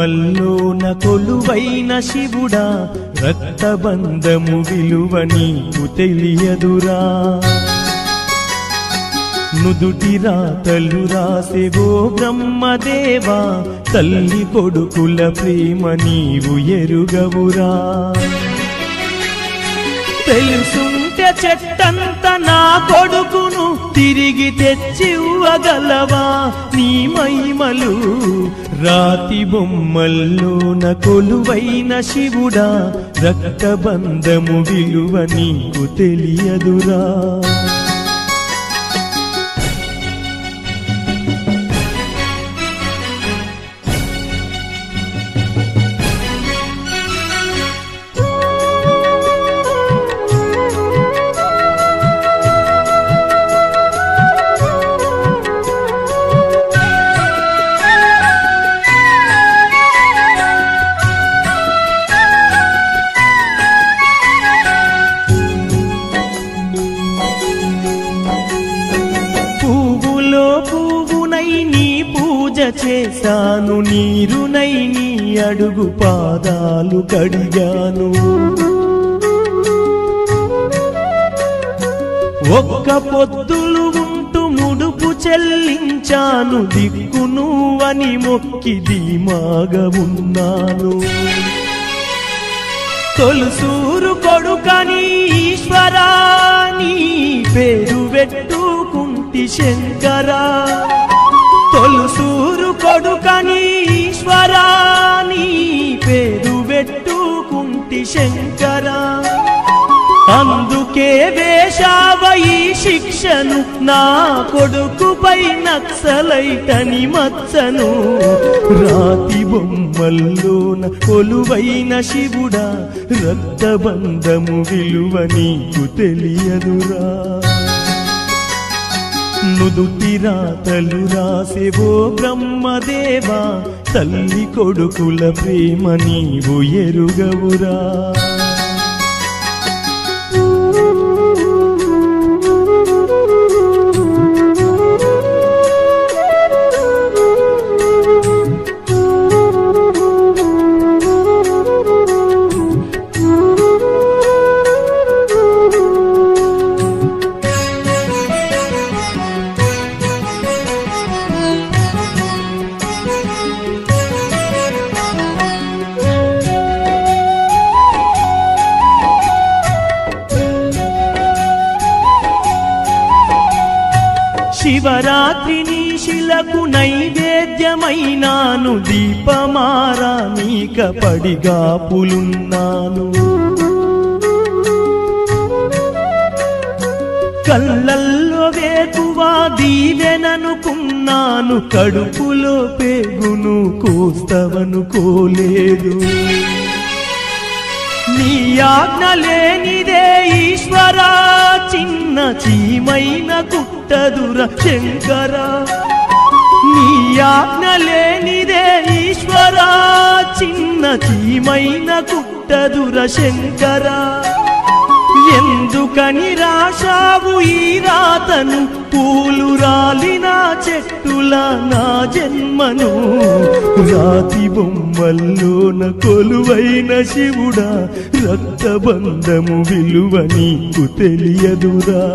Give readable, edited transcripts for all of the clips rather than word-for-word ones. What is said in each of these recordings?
బొమ్మల్లోన కొలువైన శివుడా, రక్తబంధము విలువ నీకు తెలియదురా. నుదుటి రాతలు రాసేవో బ్రహ్మదేవా, తల్లి కొడుకుల ప్రేమ నీవు ఎరుగవురా. తెలుసుంటే చెట్టంత నా కొడుకును తిరిగి తెచ్చివ్వగలవా నీ మహిమలు. రాతి బొమ్మల్లోన కొలువైన శివుడా, రక్తబంధము విలువ నీకు తెలియదురా. చేశాను నీరునై నీ అడుగు పాదాలు కడిగాను. ఒక్క పొద్దులు ఉంటూ ముడుపు చెల్లించాను, దిక్కు నువ్వని మొక్కి ధీమాగా ఉన్నాను. తొలుసూరు కొడుకని ఈశ్వరా నీ పేరు పెట్టుకుంటి శంకరా. తొలుసూరు కొడుకని ఈశ్వరా నీ పేరు పెట్టుకుంటి శంకరా. అందుకే వేశావ ఈ శిక్షను నా కొడుకుపై నక్సలైటని మచ్చను. రాతి బొమ్మల్లోన కొలువైన శివుడా, రక్తబంధము విలువ నీకు తెలియదురా. నుదుటి రాతలు రాసేవో బ్రహ్మదేవా, తల్లి కొడుకుల ప్రేమ నీవు ఎరుగవురా. శివరాత్రి నీ శిలకు నైవేద్యమైనాను, దీపమారాణిక పడిగాపులున్నాను. కళ్ళల్లో వేకువా దీవెననుకున్నాను, కడుపులో పేగును కోస్తవనుకోలేదు. నీ ఆజ్ఞ లేనిదే ఈశ్వరా, చిన్న చీమైన కుట్టదుర శంకరా. నీ ఆజ్ఞ లేనిదే ఈశ్వరా, చిన్న చీమైన కుట్టదుర శంకరా. ఎందుకని రాశావు ఈ రాతను, పూలు రాలిన చెట్టుల నా జన్మను. రాతి బొమ్మల్లోన కొలువైన శివుడా, రక్తబంధము విలువ నీకు తెలియదురా.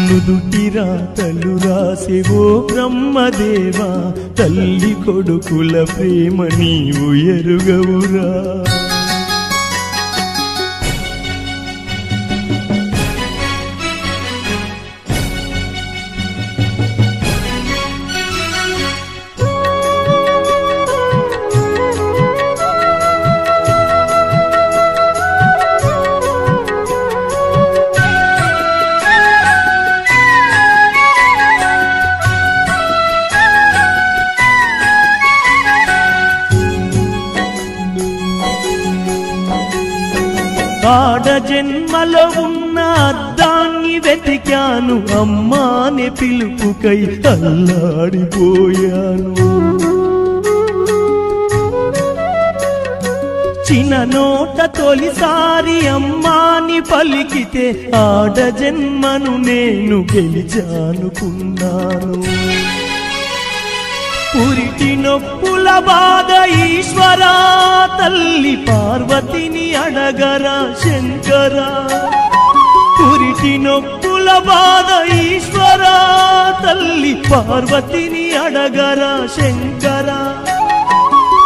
నుదుటి రాతలు రాసేవో బ్రహ్మదేవా, తల్లి కొడుకుల ప్రేమ నీవు ఎరుగవురా. ఆడ జన్మలో ఉన్న అద్దాన్ని వెతికాను, అమ్మాని పిలుపుకై అల్లాడిపోయాను. చిన్న నోట తొలిసారి అమ్మాని పలికితే ఆడ జన్మను నేను గెలిచానుకున్నాను. పురిటి నొప్పుల బాధ ఈశ్వరా తల్లి పార్వతిని అడగరా శంకరా పురిటి నొప్పుల బాధ ఈశ్వరా తల్లి పార్వతిని అడగరా శంకరా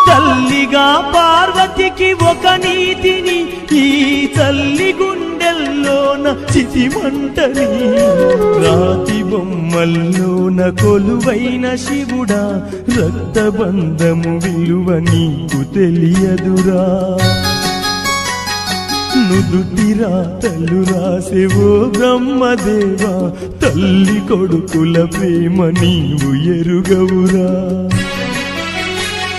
తల్లిగా పార్వతికి ఒక నీతిని ఈ తల్లి గుండెల్లోన చితిమంటని రాతి బొమ్మల్లోన కొలువైన శివుడా రక్తబంధము విలువ నీకు తెలియదురా నుదుటి రాతలు రాసేవో బ్రహ్మదేవా తల్లి కొడుకుల ప్రేమ నీవు ఎరుగవురా